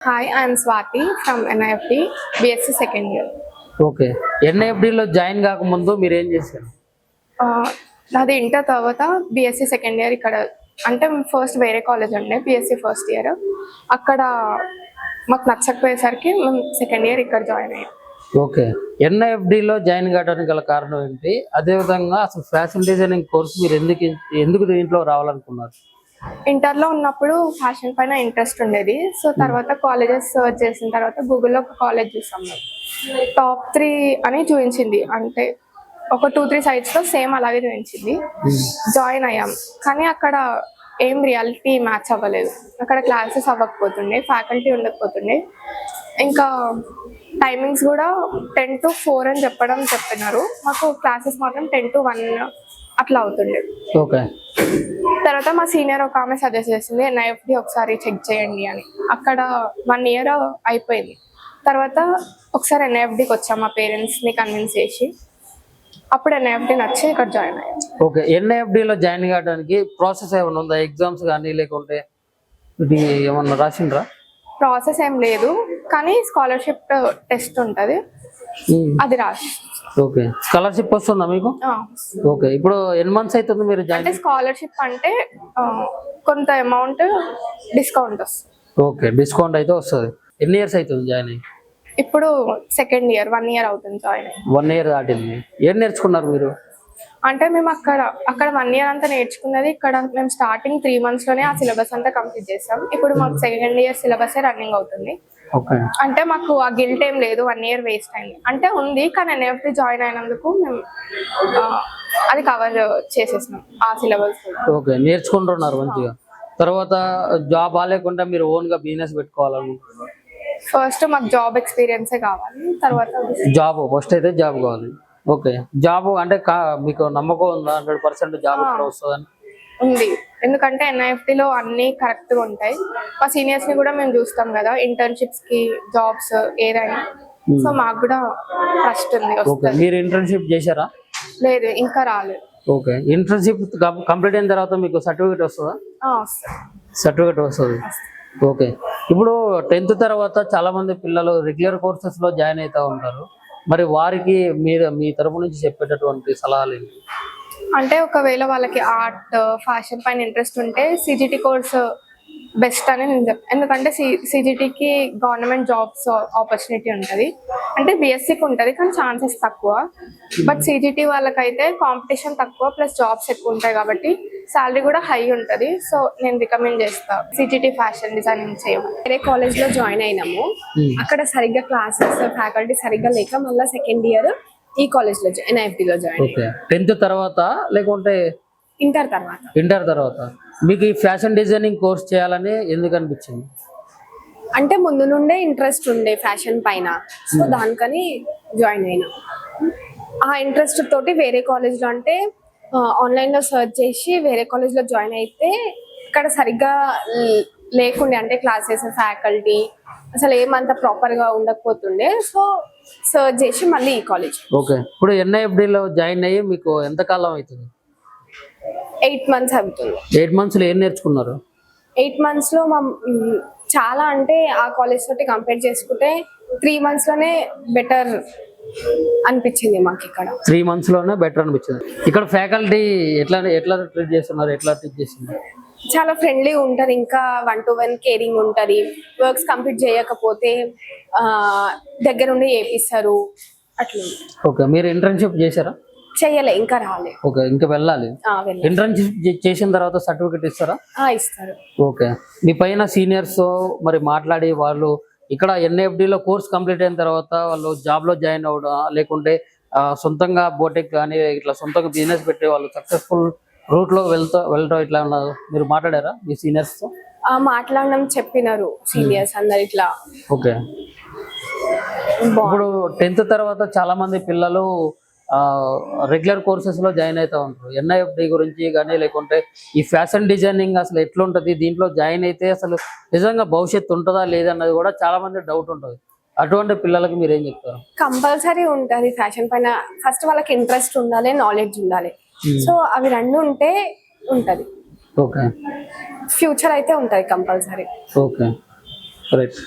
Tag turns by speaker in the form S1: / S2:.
S1: Hi, I'm Swati from NIFT, BSc second year.
S2: Okay. ఎన్ఐఎఫ్డిలో join కాకముందు మీరు ఏం చేశారు?
S1: నాది ఇంటర్ తర్వాత BSc సెకండ్ ఇయర్ ఇక్కడ అంటే ఫస్ట్ వేరే కాలేజ్ ఉండే BSc ఫస్ట్ ఇయర్ అక్కడ మాకు నచ్చకపోయేసరికి మేము సెకండ్ ఇయర్ ఇక్కడ జాయిన్ అయ్యాం.
S2: ఓకే. ఎన్ఐఎఫ్డిలో జాయిన్ కావడానికి గల కారణం ఏంటి? అదేవిధంగా అసలు ఫ్యాషన్ డిజైనింగ్ కోర్స్ మీరు ఎందుకు దీంట్లో రావాలనుకున్నారు?
S1: ఇంటర్లో ఉన్నప్పుడు ఫ్యాషన్ పైన ఇంట్రెస్ట్ ఉండేది. సో తర్వాత కాలేజెస్ సర్చ్ చేసిన తర్వాత గూగుల్లో ఒక కాలేజ్ చూసాం. టాప్ 3 అని చూపించింది, అంటే ఒక 2-3 సైట్స్లో సేమ్ అలాగే చూపించింది. జాయిన్ అయ్యాం, కానీ అక్కడ ఏం రియాలిటీ మ్యాచ్ అవ్వలేదు. అక్కడ క్లాసెస్ అవ్వకపోతుండే, ఫ్యాకల్టీ ఉండకపోతుండే, ఇంకా టైమింగ్స్ కూడా 10 to 4 అని చెప్పినారు. మాకు క్లాసెస్ మాత్రం 10 to 1 అట్లా అవుతుండే.
S2: ఓకే.
S1: తర్వాత మా సీనియర్ ఒక ఆమె సజెస్ట్ చేసింది NIFT ఒకసారి చెక్ చేయండి అని. అక్కడ 1 year అయిపోయింది. తర్వాత ఒకసారి NIFTకి వచ్చాం మా పేరెంట్స్ని కన్విన్స్ చేసి. అప్పుడు NIFT నచ్చి ఇక్కడ జాయిన్ అయ్యాం.
S2: ఓకే. ఎన్ఐఎఫ్డిలో జాయిన్ కావడానికి ప్రాసెస్ ఏమైనా ఉందా? ఎగ్జామ్స్ కానీ లేకుంటే ఇది ఏమన్నా రాసిండ్రా?
S1: ప్రాసెస్ ఏం లేదు, కానీ స్కాలర్షిప్ టెస్ట్ ఉంటుంది, అది రాసి.
S2: ఓకే. స్కాలర్షిప్ వస్తుందా మీకు? ఓకే. ఇప్పుడు ఎన్ని మంత్స్ అవుతుంది మీరు జాయిన్?
S1: అంటే స్కాలర్షిప్ అంటే కొంత అమౌంట్ డిస్కౌంట్ వస్తుంది.
S2: ఓకే, డిస్కౌంట్ అయితే వస్తుంది. ఎన్ని ఇయర్స్ అవుతుంది జాయిన్ అయ్యి?
S1: ఇప్పుడు సెకండ్ ఇయర్ 1 year అవుతుంది జాయిన్ అయ్యి.
S2: 1 year దాటింది. ఏం నేర్చుకున్నారు మీరు?
S1: అంటే మేము అక్కడ 1 year అంతా నేర్చుకున్నది, ఇక్కడ మేము స్టార్టింగ్ 3 months లోనే ఆ సిలబస్ అంతా కంప్లీట్ చేసాం. ఇప్పుడు మాకు సెకండ్ ఇయర్ సిలబస్ రన్నింగ్ అవుతుంది. అంటే మాకు ఆ గిల్ట్ ఏం లేదు 1 year వేస్ట్ అయింది అంటే ఉంది, కానీ NIFT జాయిన్ అయినందుకు మేము అది కవర్ చేసేసినాం ఆ సిలబస్.
S2: ఓకే, నేర్చుకుంటున్నారు మంచిగా. తర్వాత జాబ్ లేకుండా మీరు ఓన్ గా బిజినెస్ పెట్టుకోవాలనుకుంటున్నారు?
S1: ఫస్ట్ మాకు జాబ్ ఎక్స్పీరియన్సే కావాలి, తర్వాత
S2: జాబ్ ఫస్ట్ అయితే జాబ్ కావాలి. ఓకే. జాబ్ అంటే మీకు నమ్మకం ఉందా 100% జాబ్ ఎక్కడ వస్తుందని?
S1: ఉంది, ఎందుకంటే NIFTలో అన్ని కరెక్ట్ గా ఉంటాయి. మా సీనియర్స్ ని కూడా మేము చూస్తాం కదా, ఇంటర్న్షిప్స్ కి, జాబ్స్ ఏదైనా. సో మాకు కూడా ట్రస్ట్ ఉంది.
S2: ఓకే. మీరు ఇంటర్న్షిప్ చేశారా?
S1: లేదు, ఇంకా రాలేదు.
S2: ఓకే. ఇంటర్న్షిప్ కంప్లీట్ అయిన తర్వాత మీకు సర్టిఫికేట్ వస్తుందా? సర్టిఫికేట్ వస్తుంది. ఓకే. ఇప్పుడు 10th తర్వాత చాలా మంది పిల్లలు రెగ్యులర్ కోర్సెస్ లో జాయిన్ అవుతూ ఉంటారు. మరి వారికి మీరు మీ తరపు నుంచి చెప్పేటటువంటి సలహాలు ఏంటి?
S1: అంటే ఒకవేళ వాళ్ళకి ఆర్ట్, ఫ్యాషన్ పైన ఇంట్రెస్ట్ ఉంటే CGT కోర్స్ బెస్ట్ అని నేను చెప్తాను. ఎందుకంటే CGTకి గవర్నమెంట్ జాబ్స్ ఆపర్చునిటీ ఉంటుంది. అంటే BScకి ఉంటుంది, కానీ ఛాన్సెస్ తక్కువ. బట్ CGT వాళ్ళకైతే కాంపిటీషన్ తక్కువ, ప్లస్ జాబ్స్ ఎక్కువ ఉంటాయి కాబట్టి శాలరీ కూడా హై ఉంటుంది. సో నేను రికమెండ్ చేస్తాను CGT ఫ్యాషన్ డిజైనింగ్ చేయమని.
S3: వేరే కాలేజ్లో జాయిన్ అయినాము, అక్కడ సరిగ్గా క్లాసెస్, ఫ్యాకల్టీ సరిగ్గా లేక మళ్ళీ సెకండ్ ఇయర్ ఈ కాలేజ్లో NIFTలో జాయిన్.
S2: ఓకే. 10th తర్వాత లేకుంటే
S3: ఇంటర్
S2: తర్వాత మీకు ఈ ఫ్యాషన్ డిజైనింగ్ కోర్స్ చేయాలని ఎందుకు అనిపించింది?
S3: అంటే ముందు నుండే ఇంట్రెస్ట్ ఉండే ఫ్యాషన్ పైన, సో దానికని జాయిన్ అయినా. ఆ ఇంట్రెస్ట్ తోటి వేరే కాలేజ్లో అంటే ఆన్లైన్లో సర్చ్ చేసి వేరే కాలేజ్లో జాయిన్ అయితే ఇక్కడ సరిగ్గా లేకుండే, అంటే క్లాసెస్, ఫ్యాకల్టీ అసలు ఏమంత ప్రాపర్గా ఉండకపోతుండే. సో సర్చ్ చేసి మళ్ళీ ఈ కాలేజ్.
S2: ఓకే. ఇప్పుడు NIFTలో జాయిన్ అయ్యి మీకు ఎంత కాలం అవుతుంది?
S3: 8 months అవుతుంది.
S2: 8 months ఏం నేర్చుకున్నారు?
S3: 8 months లో చాలా, అంటే ఆ కాలేజ్ తోటి కంపేర్ చేసుకుంటే 3 months లోనే బెటర్ అనిపించింది మాకు. ఇక్కడ
S2: 3 months లోనే బెటర్ అనిపించింది. ఇక్కడ ఫ్యాకల్టీ ఎట్లా ట్రీట్ చేస్తున్నారు?
S3: చాలా ఫ్రెండ్లీ ఉంటారు, ఇంకా 1-to-1 కేరింగ్ ఉంటుంది. వర్క్స్ కంప్లీట్ చేయకపోతే దగ్గరుండి చేపిస్తారు అట్లా.
S2: ఓకే. మీరు ఇంటర్న్షిప్ చేశారా?
S3: చెయ్యలే, ఇంకా రాలే.
S2: ఓకే, ఇంకా వెళ్ళాలి. ఇంటర్న్షిప్ చేసిన తర్వాత సర్టిఫికేట్ ఇస్తారా?
S3: ఇస్తారు.
S2: ఓకే. మీ పైన సీనియర్స్ మరి మాట్లాడి వాళ్ళు ఇక్కడ NIFTలో కోర్స్ కంప్లీట్ అయిన తర్వాత వాళ్ళు జాబ్ లో జాయిన్ అవ్వడం, లేకుంటే సొంతంగా బోటెక్ కానీ ఇట్లా సొంతంగా బిజినెస్ పెట్టే వాళ్ళు సక్సెస్ఫుల్ రూట్ లో వెళ్ళటం ఇట్లా మీరు మాట్లాడారా మీ సీనియర్స్ తో?
S3: మాట్లాడడం చెప్పినారు సీనియర్స్ అందరు ఇట్లా.
S2: ఓకే. ఇప్పుడు 10th తర్వాత చాలా మంది పిల్లలు రెగ్యులర్ కోర్సెస్ లో జాయిన్ అవుతూ ఉంటారు. NIFT గురించి కానీ లేకుంటే ఈ ఫ్యాషన్ డిజైనింగ్ అసలు ఎట్లుంటది, దీంట్లో జాయిన్ అయితే అసలు నిజంగా భవిష్యత్తు ఉంటుందా లేదన్నది కూడా చాలా మంది డౌట్ ఉంటుంది. అటువంటి పిల్లలకి మీరు ఏం చెప్తారు?
S3: కంపల్సరీ ఉంటుంది ఫ్యాషన్ పైన. ఫస్ట్ వాళ్ళకి ఇంట్రెస్ట్ ఉండాలి, నాలెడ్జ్ ఉండాలి. సో అవి రెండు ఉంటే ఉంటది.
S2: ఓకే.
S3: ఫ్యూచర్ అయితే ఉంటది కంపల్సరీ.
S2: ఓకే. రైట్.